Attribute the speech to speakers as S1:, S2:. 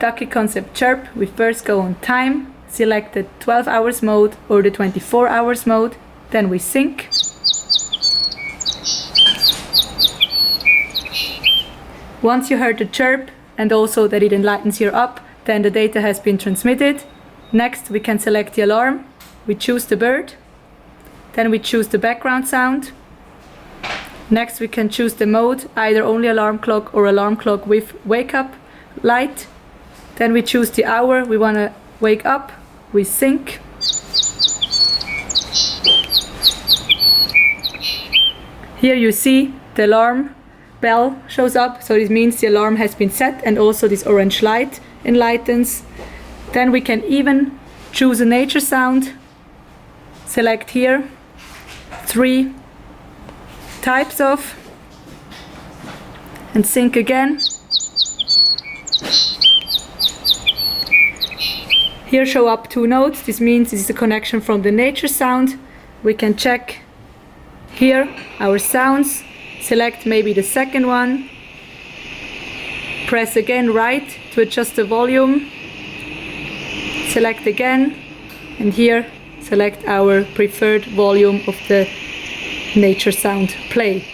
S1: Daqi Concept Chirp, we first go on time, select the 12 hours mode or the 24 hours mode, then we sync. Once you heard the chirp and also that it enlightens you up, then the data has been transmitted. Next we can select the alarm, we choose the bird, then we choose the background sound. Next we can choose the mode, either only alarm clock or alarm clock with wake up light. Then we choose the hour we want to wake up, we sync. Here you see the alarm bell shows up, so this means the alarm has been set, and also this orange light enlightens. Then we can even choose a nature sound, select here 3 types of, and sync again. Here show up 2 notes, this means this is a connection from the nature sound. We can check here our sounds, select maybe the second one, press again right to adjust the volume, select again, and here select our preferred volume of the nature sound, play.